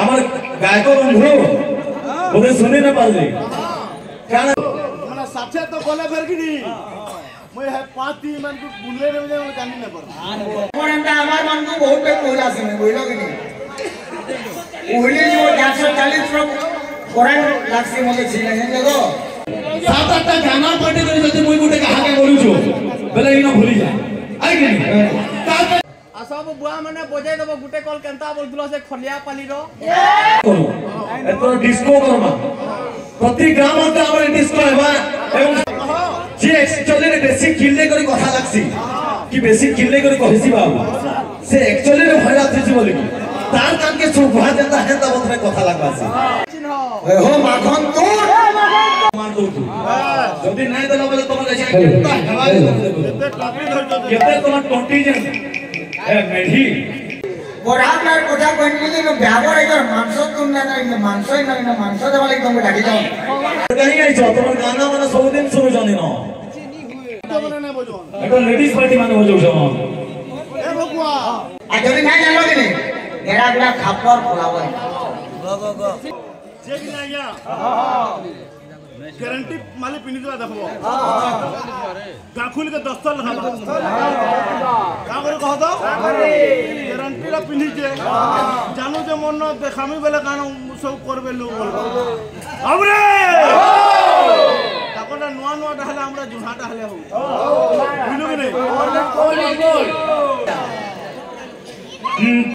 আমার গায়ক বন্ধু ওদের শুনি না পারলি কেন মানে সাথে তো বলে ফেরগিনি মই হে পাতি মান কো বুলে নে যে জানি না পার কোনটা আমার মান কো বহুত पे कोयला से बोलो कि नहीं ओहले जो 440 फ्रॉम करंट लागसी मले छिले देखो सात आठटा गाना पार्टी করে যদি মই গুটে কাহাকে বলুছো বেলে ইনা ভুলি যায় আই কি আসব বুয়া মানে বজাই দেব গুটে কল কেনতা বলতুলো সে খলিয়া পালির করো এত ডিস্কো করবা প্রতি গ্রামতে আমরা ডিস্কো হেবা এবং যে অ্যাকচুয়ালি বেশি কিল্লে করে কথা লাগছি কি বেশি কিল্লে করে কইছি বাবু সে অ্যাকচুয়ালি ভয় লাগছে বলি তার কানকে সুভা যেতা হেতা বলতে কথা লাগবাছে हो माखन तो মান দউ যদি নাই দেলা বলে তোমার এসে কেতা হেবাই কেতে তোমার কন্টিজেন্ট এ মেঢি বড়াটার কথা কইনি যে ব্যাবর এর মাংস তুম না না মাংসই না মাংস দেওয়া লাগি তুমি ডাকি দাও কাহি আইছো তোমার গানা মানে ସବୁদিন শুনো জানি না এটা লেডিস পার্টি মানে বজো জানো এ বকুয়া আর যদি নাই জানো কি নেই এরা গুলা খাপর খোলাবে যে কি না ইয়া গ্যারান্টি মালি পিনি দিবা দেখো গাখুল के दस्तर लखाबा का करे कह दो ग्যারান্টি रा पिनी जे जानू जे मन देखामी बेले कान सब करबे लोग बोलबो हमरे ताकोटा नुआ नुआ डाले हमरा जुहा डाले हो बुझलो कि नहीं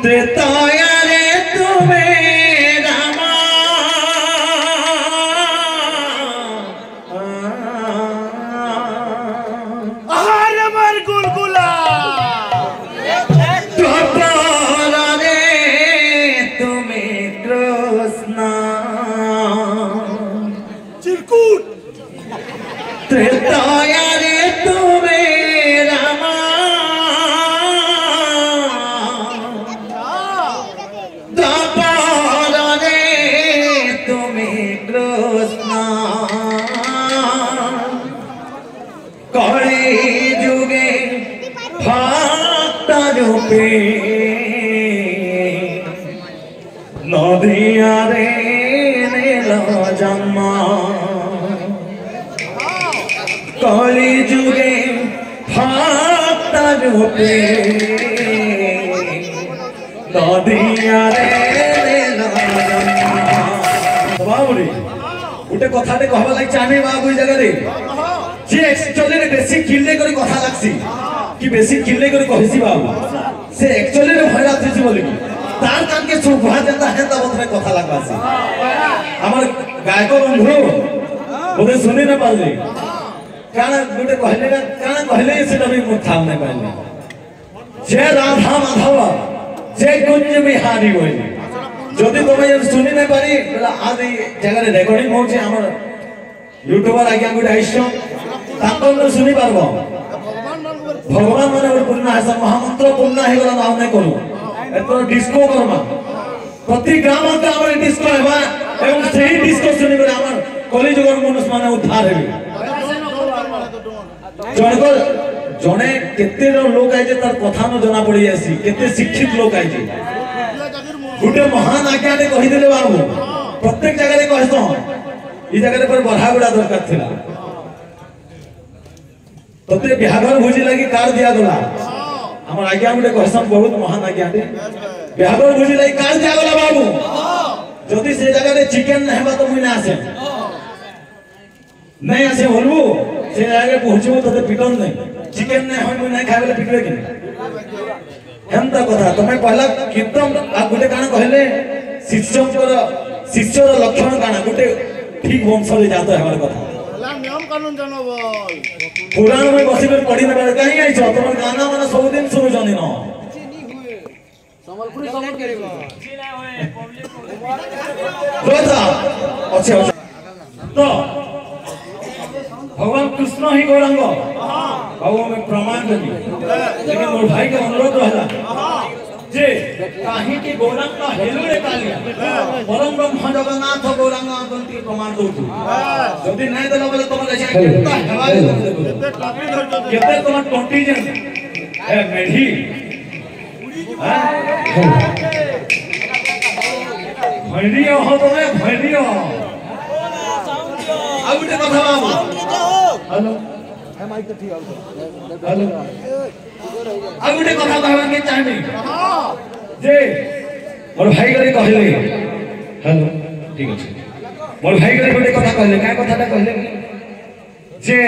ते ताया रे तुम्हें नदिया रे नीला जन्मा कली जुगे फाता रूपे नदिया रे नीला जन्मा बाबुरी उठे कथाटे कहबा लाग चाहे बाबू ई जगह रे जे एक्चुअली रे बेसी किल्ले करी कथा लागसी कि बेसी किल्ले करी कहिसी बाबू से एक्चुअली रे भय लागछि बोली तार कानके सुभा जेता हेता बतरे কথা লাগবাছে আমার গায়ক বন্ধু ওদের শুনি না পারলি কেন গুটে কইলে কেন কইলে সেটা আমি মুঠাম না পাইলে যে রাধা মাধব যে কুঞ্জ বিহারী হইলি যদি তুমি শুনি না পারি আজ এই জায়গায় রেকর্ডিং হচ্ছে আমার ইউটিউবার আজ্ঞা গুটে আইছো তাকন শুনি পারবো ভগবান মানে পূর্ণ আছে মহামন্ত্র পূর্ণ হয়ে গেল নাও নাই করব এত ডিস্কো করবা প্রতি গ্রামতে আমরা ডিস্কো হেবা এবং সেই ডিস্কো শুনি করে আমার কলিযুগের মানুষ মানে উদ্ধার হবে জনকর জনে কেতে লোক আইছে তার কথা ন জানা পড়ি আসি কেতে শিক্ষিত লোক আইছে গুটে মহান আজ্ঞাতে কহি দিলে বাবু প্রত্যেক জায়গায় কইছো এই জায়গাতে পর বড়াগুড়া দরকার ছিল তোতে বিহাঘর ভোজি লাগি কার দিয়া গলা আমার আজ্ঞা গুটে কইছন বহুত মহান আজ্ঞাতে বিহাঘর ভোজি লাগি কার দিয়া গলা বাবু যদি সেই জায়গাতে চিকেন না হেবা তো মুই না আসে নাই আসে বলবো সেই জায়গায় পৌঁছবো তোতে পিটন নাই চিকেন না হয় মুই নাই খাইলে পিটবে কি হেমতা কথা তুমি পহলা কীর্তন গুটে কানা কহিলে শিষ্যর লক্ষণ কানা গুটে ঠিক বংশরে জাত হেবার কথা নিয়ম কানুন জানো বল পুরাণ में बसिकर पढ़ी ना कहीं आई छ तोर गाना माने सब दिन सुनो जानि न संबलपुरी सपोर्ट करेबो रोजा अच्छा तो भगवान कृष्ण ही गौरांग बाबू में प्रमाण देली लेकिन मोर भाई के अनुरोध रहला जे काहे के गौरांग हेलुरे कालिया परम ब्रह्म जगन्नाथ गौरांग गंती प्रमाण दउतु जदी नै देला बोले तोमर एसे केता हेवाले केते तोमर कॉन्टिजेंट ए मेढी भैरिया हो तमे भैरिया आ गुटे कथा बाबू हेलो हे माइक तो ठीक आ हेलो आ गुटे कथा कहबा के चाहबी जे मोर भाई गरे कहले हेलो ठीक अछि मोर भाई गरे गुटे कथा कहले काय कथाटा कहले जे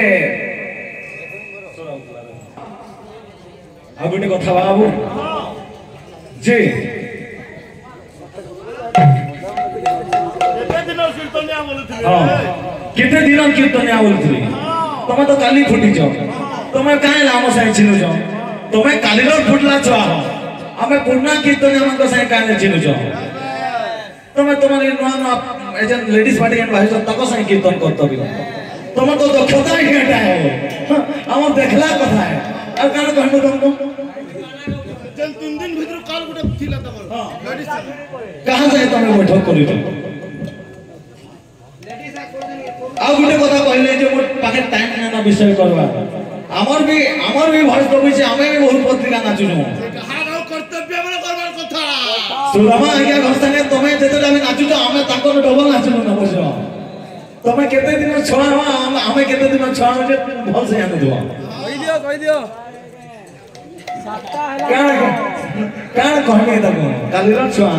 आ गुटे कथा बाबू जे केते दिन कीर्तनिया बोलुथली तमे तो काली फुटी जाओ तमे काहे लामो साइ चिनु जाओ तमे काली रो फुटला छा हमें पुन्ना कीर्तनिया मन को साइ काहे चिनु जाओ तमे तमे नुआ नुआ एजन लेडीज पार्टी एंड भाई तको साइ कीर्तन करतो भी तमे तो दक्षता ही हटा है हम देखला कथा है और कान कहनु तुमको जन 3 दिन भीतर काल गुटे थिला तमर लेडीज कहां से तमे बैठक करितो आ गुटे कथा कहले जे मोर पाखे टाइम ना विषय करबा हमर भी भइस दबई छै हमें भी बहुत पत्रिका नाचु नु हारो कर्तव्य बले करबार कथा सुरमा आज्ञा घर संगे तमे जेते हम नाचु छ हमें ताको डबल नाचु न बसो तमे केते दिन छवा हमें केते दिन छवा जे भल से आनु दो कहि दियो क्या कहने तको कालीर छवा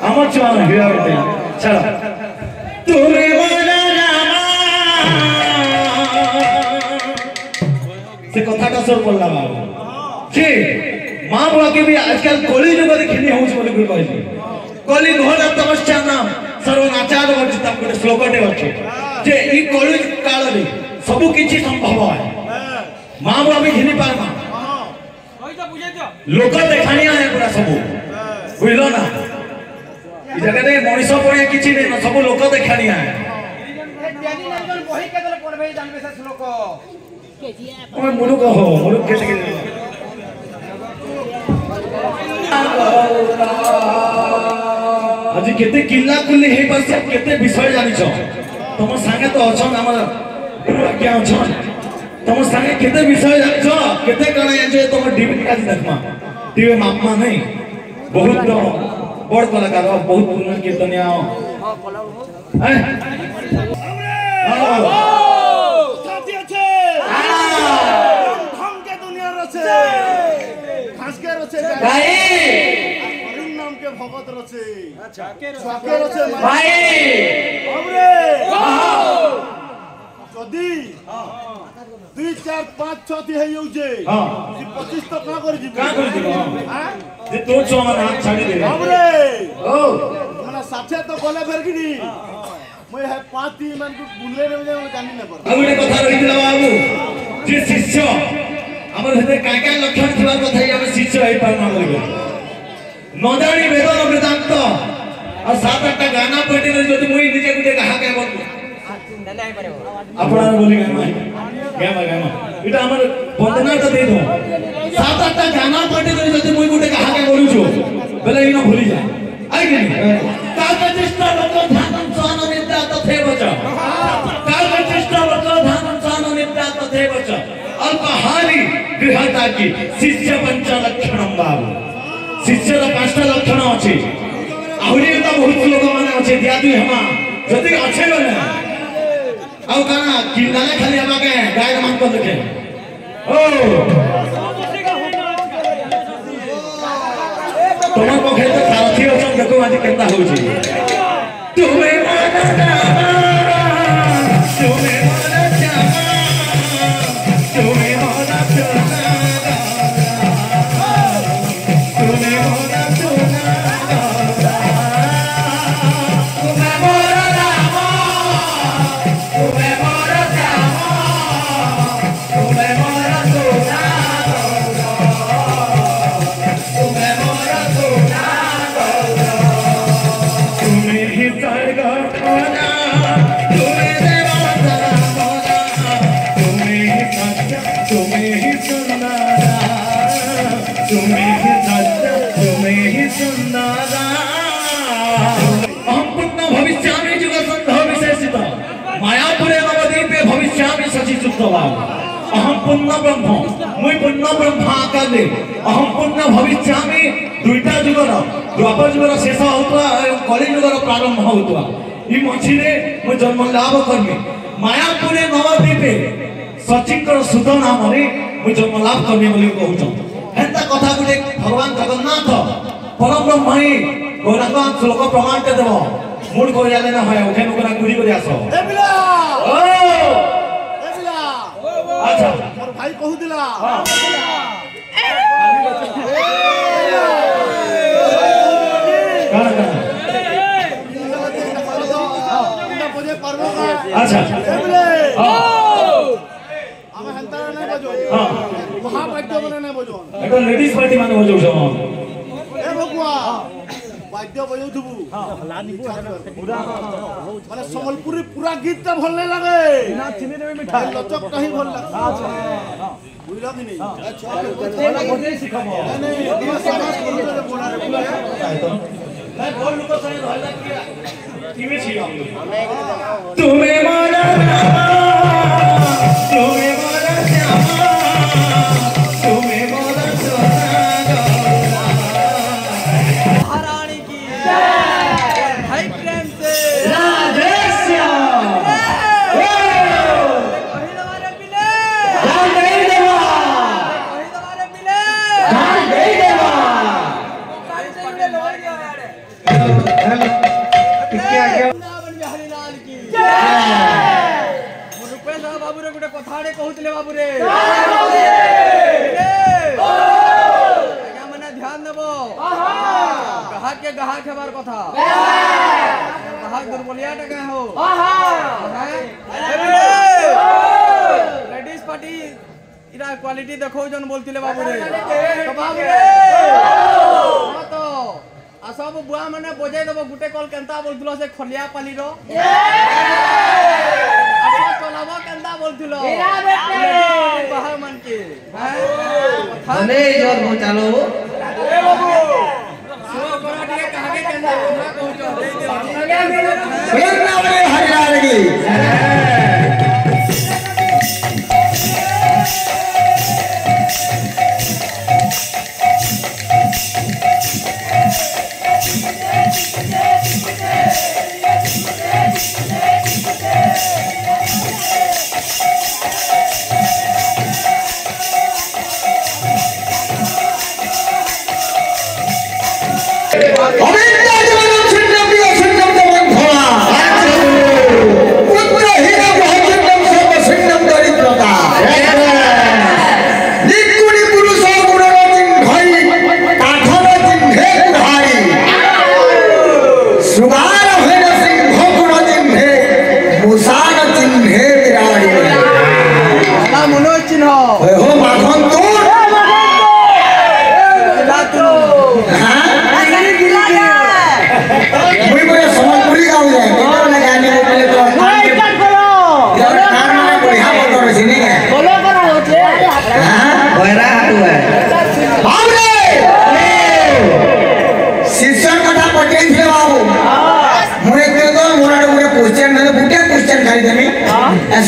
हमर छवा हिरा बेटे चलो तुमे मोरा से कथाटा सर पड़ला बाबू जे मां बुआ के भी आजकल कली जुग देखिनी होउछ बोली कोइ कहली कली घोर तपस्या नाम सर्वनाचार वर्जितम गोटे श्लोकटे अछि जे ई कली काल रे सब किछि संभव है मां बुआ भी घिनी पारमा कहि तो बुझे दियो लोक देखानिया है पूरा सब बुझलो ना ई जगह रे मनीष पड़े किछि नै सब लोक देखानिया है ज्ञानी नंदन बही के दल पढ़बे जानबे से श्लोक ओए मुरुक हो मुरुक केते आज केते किल्ला कुल्ली हे पर केते विषय जानि छ तुम संगे तो अछन हमर क्या अछन तुम संगे केते विषय जानि छ केते कण एजे तुम डीबी का देखमा टीवी मापमा नहीं बहुत बड़ कलाकार बहुत पुण्य कीर्तनिया हां कला हां साथी আছে हम के दुनिया रছে खास के रছে भाई अरुण नाम के भगत रছে अच्छा के रছে भाई हमरे जदी 2 4 5 6 थी है युजे हां 25 तो का कर जीव का कर जीव हां जे तो चोना हाथ छाड़ी दे हमरे ओ मना साथे तो गले फेरकिनी मैं है 5 ती मन को बुले रे जे जानि न पर आगुटे कथा रहिला बाबू जे शिष्य हमर हेते काय काय लक्षण थिबा कथा हम शिष्य हे पार न करबे न जानी वेद वेदांत और 7-8 गाना पढि रे जदि मुई निजे गुटे कहा के बोल आपना बोली गामा इटा हमर वंदना त दे दो 7-8 गाना पढि रे जदि मुई गुटे कहा के बोलु छु बेले इनो भूली जा आई कि कागजिष्टा लोक ध्यानं स्वान निद्रा तथैव च कागजिष्टा लोक ध्यानं स्वान निद्रा तथैव च अल्पहारी गृहता की शिष्य पंच लक्षणम बाबू शिष्य रा पांचटा लक्षण अछि आहुरी त बहुत लोक माने अछि दियादु हमा जति अछि बने आउ काना किनाले खाली हमा के गाय मान को देखे ओ तोमर पखे तो सारथी अछन देखो आज केता होई छी तुमे माना तुमे माना तुमे माना अहम पुण्य ब्रह्म मुई पुण्य ब्रह्म आकाले अहम पुण्य भविष्यामि दुईटा जुगर द्वापर जुगर शेष होता कलियुगर प्रारंभ होता ई मझिरे मु जन्म लाभ करमी मायापुर नवद्वीपे सचिंकर सुध नाम मु जन्म लाभ करमी बोली कहूछ हेता कथा गुटे भगवान जगन्नाथ परम ब्रह्मणी गौरांग श्लोक प्रमाण के देव मूड को जाले ना होय उठे नुकरा गुड़ी को आसो ए बिला ओ ए बिला अच्छा मोर भाई कहू दिला काना काना बजे पारबो का अच्छा ए बिले हां हमें हंता नहीं बजो हां वहां वाद्य बने नहीं बजो एटा लेडीज पार्टी माने बजौ छ ए भगवा वाद्य बजो थबु लानी पूरा माने संबलपुरी पूरा गीत ता भल नहीं लगे ना चिनी में मिठाई लचक कहीं भल लगे बुझला कि नहीं अच्छा बोला बजे सिखाबो नहीं नहीं समाज को बोला रे बोला मैं बोल लुको सही रहला कि में छी तुम्हें मारा तुम्हें मारा श्यामा तुम्हें मारा महारानी की जय भाई प्रेम से राधेश्याम कहीं दवारे मिले जान नहीं देवा कहीं दवारे मिले जान नहीं देवा काली से मिले लोग यार वृंदावन बिहारी लाल की जय रुपेश बाबू रे गुटे कथाड़े कहउतले बाबू रे क्या मने ध्यान देबो ग्राहक के ग्राहक हेबार कथा ग्राहक दुर्बलिया टका हो लेडीज पार्टी इरा क्वालिटी देखो जन बोलतिले बाबू रे तो बाबू रे तो आ सब बुआ माने बजाय देबो गुटे कल केनता बोलतिलो से खलिया पाली रो अच्छा चलाबो केनता बोलतिलो बाहर मन के अने जोर हो चालो ए बाबू सो कराटे कहा के केनता बोलना कहउचो वृंदावन हरिलाल की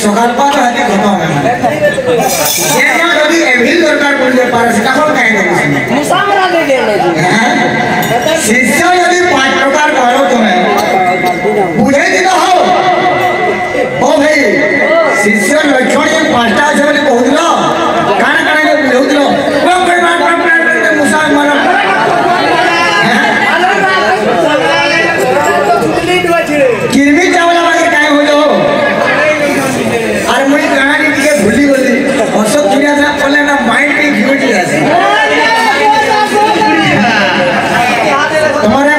सकाल पार हाथी खत्म है ये ना कभी एविल दरकार पड़ जाए पैरासिटामोल खाएंगे मुसामरा दे देने शिष्य यदि 5 प्रकार करो तुम्हें बुझे दिन हो ओ भाई शिष्य लक्षण ये 5टा আছে বলে কহুদিলো কান কান কে বুঝাউদিলো কোন করে মুসাম মারা किरमी चावला मागे काय होलो अरे मुई कहानी के भूली गली अशोक चिड़िया था बोले ना माइंड पे घिवटी आसे तुम्हारे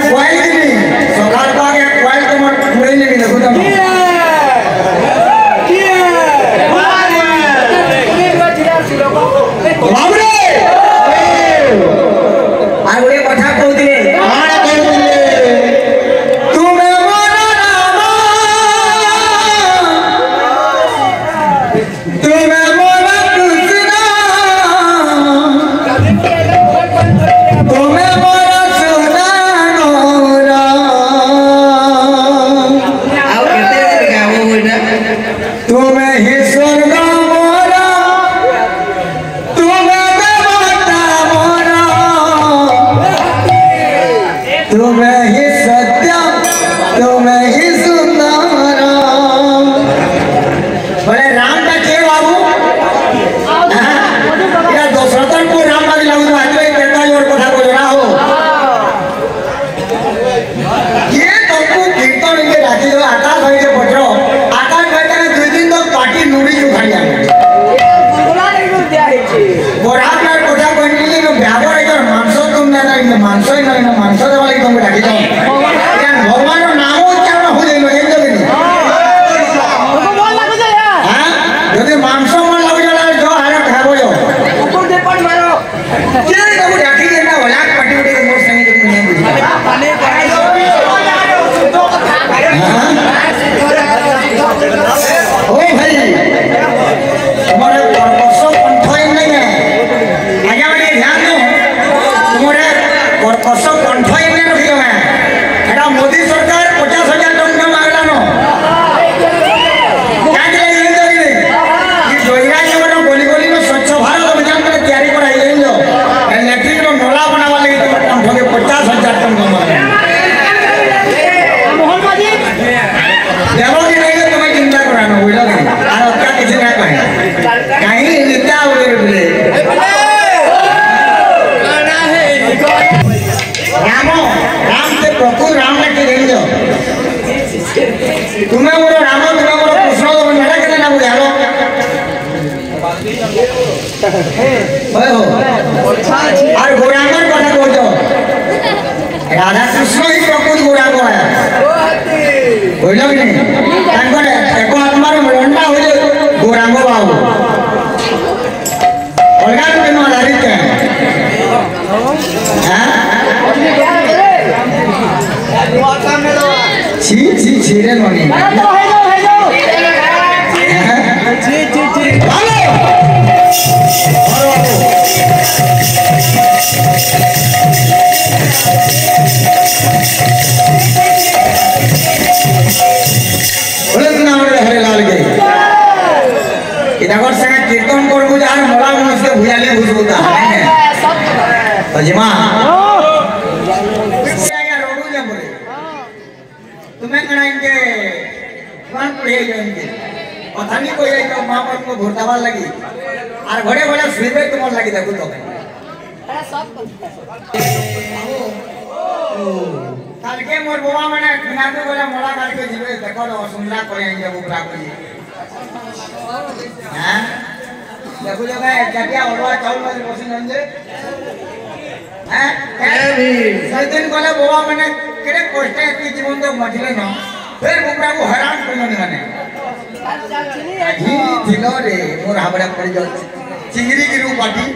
ये तुमको कीर्तन इनके डाकी दो आकाश भाई के पत्र आकाश भाई का 2 दिन तो पार्टी नुड़ी उखाड़ जाए बुला नहीं कर दिया है जी बोरात में कोठा कोई नहीं जो व्यापार है जो मांस तुम ना ना इन मांस ही ना मांस दे वाली तुम डाकी दो यार भगवान का नाम उच्चारण हो जाए ये जो नहीं तुमको बोल लग जाए हां यदि मांस मन लग जाए जो हारे खाबो जो ऊपर दे पट मारो के तो डाकी के ना वलाक पार्टी उठे मोर संग तुम नहीं बुझी पानी ओ भाई तुम्हारे कर्कश कंठ ही नहीं है आगे वाले ध्यान दो तुम्हारे कर्कश कंठ ही नहीं रखी है एटा मोदी सरकार 50,000 टंका मांगला नो क्या के ये जो ये जोइरा जो गोली गोली में स्वच्छ भारत अभियान में तैयारी कराई है जो इलेक्ट्रिक में नोला बनावा लगी तो कंठ के 50,000 टंका मांगला देवो की नहीं तो तुम्हें चिंता कराना बोलो नहीं और क्या किसी ना कहे कहीं नित्या उधर बोले रामो राम के प्रभु राम ने के देंगे तुम्हें बोलो रामो तुम्हें बोलो कृष्ण तो मेरा कितना ना बोले हेलो ओए हो और गोरांगर कथा बोलो राधा कृष्ण ही प्रभु गोरांग है बोलो कि नहीं तांकर एक आत्मार रंडा हो जे गोरांग बाबू अलगा के न आधारित है हां छी छी छी रे ननी जी जी जी हेलो बोले नाम रे हरे लाल के इधर संग कीर्तन करबो जार मोला मुझसे भुयाले बुझबोता है अजमा या रोडू जा बोले तुम्हें कना इनके कौन पढ़े जो इनके पता नहीं कोई एक मां बाप को भोरतावा लगी और घरे घरे सुइबे तुम लगी देखो तो काल के मोर बाबा माने नादू बोला मोला काल के जीवे देखो तो सुनला कोई आइन जब उपरा को हां देखो जो है क्या ओडवा चावल में बसी नंजे हैं भी सही दिन बोले बाबा माने केड़े कष्ट की जीवन तो मठले न फिर उपरा को हैरान करनो नहीं माने ही दिलो रे मोर हाबड़ा पड़ जा चिंगरी की रूप बाटी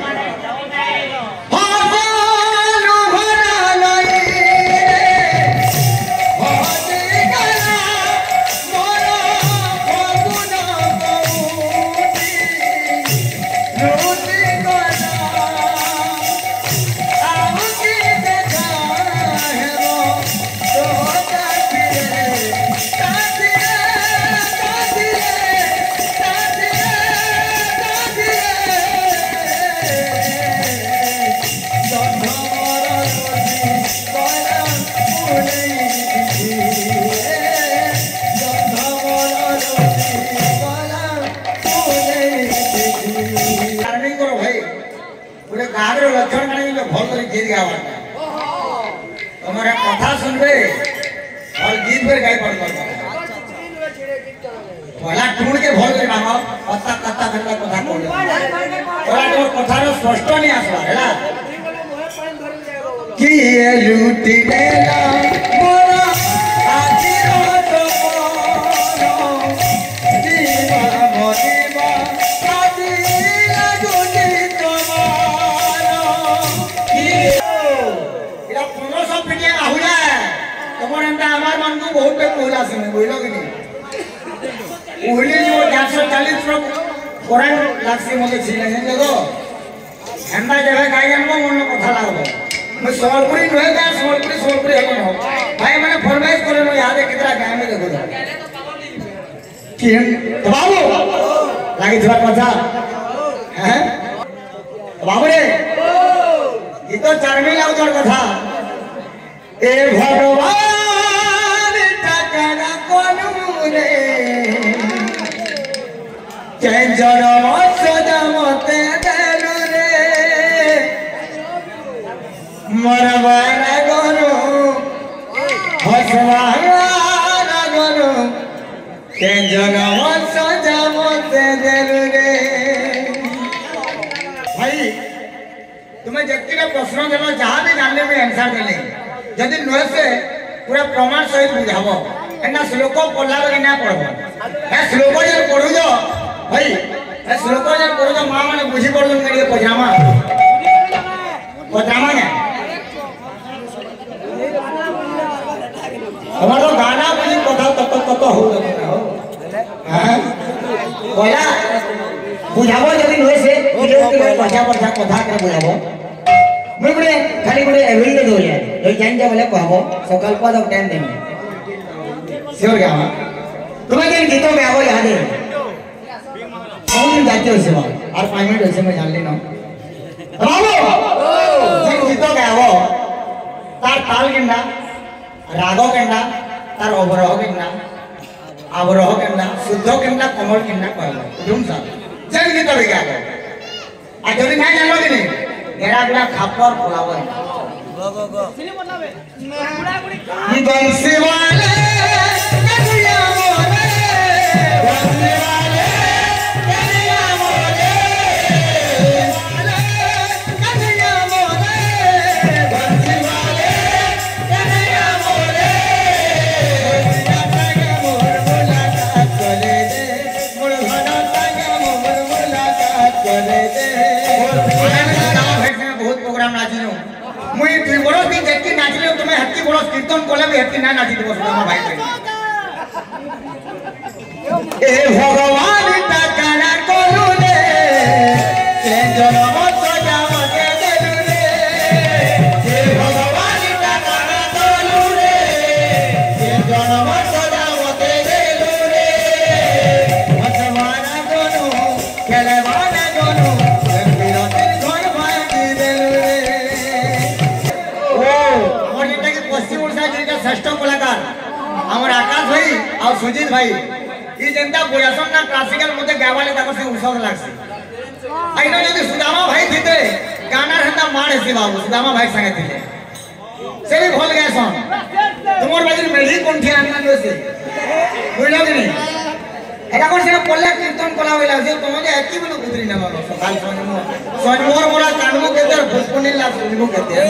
गागर लक्षण माने जो भल कर गीत गावा तुम्हारा कथा सुनबे और गीत पे गाय पड़ वाला टूण के भल कर नाम कथा कथा कथा कथा कोड वाला तो कथा रो स्पष्ट नहीं आसवा हैला कि ये लूटी लेला मोरा आजी रो तो दीवा मोदीवा आजी लागुनी बहुत पे कोहला से मैं बोलो कि नहीं उहली जो 440 फ्रॉक कोरान लाक्सी मले छिले हैं देखो हंदा जगह गाय हमको मन कथा लागबो मैं सोलपुरी रहे का सोलपुरी हम हो भाई मैंने फरमाइश करे नो याद है कितना गाय में देखो कि बाबू लागी थोड़ा कथा हैं बाबू रे ये तो चारमी लाउ तोर कथा ए भगवान जय जन सदा मते देलु रे मरवारा गरो বসবানা গনু কে জনম সজামতে দেলু রে ভাই তুমি যেতিকে প্রশ্ন দেল যাহা বি জানলে আমি আনসার দেলি যদি নহে সে পুরা প্রমাণ সহিত বুঝাব এনা শ্লোক পড়লা বেলে না পড়ব হ্যাঁ শ্লোক যে পড়ুছ ভাই হ্যাঁ শ্লোক যে পড়ুছ মা মানে বুঝি পড়ুন কে পচামা পচামা না তোমার তো গানা বুঝি কথা তত তত হো হ্যাঁ বলা বুঝাব যদি নহে সে পচা পচা কথা কে বুঝাব মুই গুড়ে খালি গুড়ে এভিল দে দোলে এই জান যা বলে কহব সকাল পদ টাইম দেমি শিওর গাওয়া তুমি যে গীত গাবো ইয়াদে কোন যাচ্ছে হইছে আর 5 মিনিট হইছে মই জানলি না বাবু যে গীত গাবো তার তাল কেন্ডা রাগ কেন্ডা তার অবরোহ কেন্ডা আবরোহ কেন্ডা শুদ্ধ কেন্ডা কমল কেন্ডা কইলো বুঝুন স্যার যে গীত গাবো আর যদি নাই জানো দিনে এরা গুলা খাপর পোলাবো বংশী वाले कन्हैया मोरे बंसी वाले कन्हैया मोरे कन्हैया मोरे बंसी वाले कन्हैया मोरे मोर मुलाकात करे दे मोर भगत मोर मुलाकात करे दे बहुत प्रोग्राम नाचिनो मुई दुई बड़ दिन देखी नाचिले तुम हेती बड़ कीर्तन कले भी हेती ना नाचि देबो सुदामा भाई ए भगवान ताकाना करू रे से जनम सजाव के देलु रे ए भगवान ताकाना करू रे से जनम सजाव के देलु रे भगवान गनु केलवाना गनु बिरते घर भाई देलु रे पश्चिम ओडिशा जिला श्रेष्ठ कलाकार आमर आकाश भाई और सुजीत भाई ये जनता बोयासन ना क्लासिकल मते गावाले ताको से उत्सव लागसी आइनो यदि सुदामा भाई थिते गाना रहता मार हेसी बाबू सुदामा भाई संगे थिले से भी भल गए सन तुमर बाजी मेढी कोंठी आनना नसे बुझलो कि नहीं एटा कोन से पल्ला कीर्तन कला होइला जे तुम जे एकी बनो कुतरी ना मारो सकाल सोन मोर मोरा कानमो के दर भुसपुनी ला सुनिबो के दे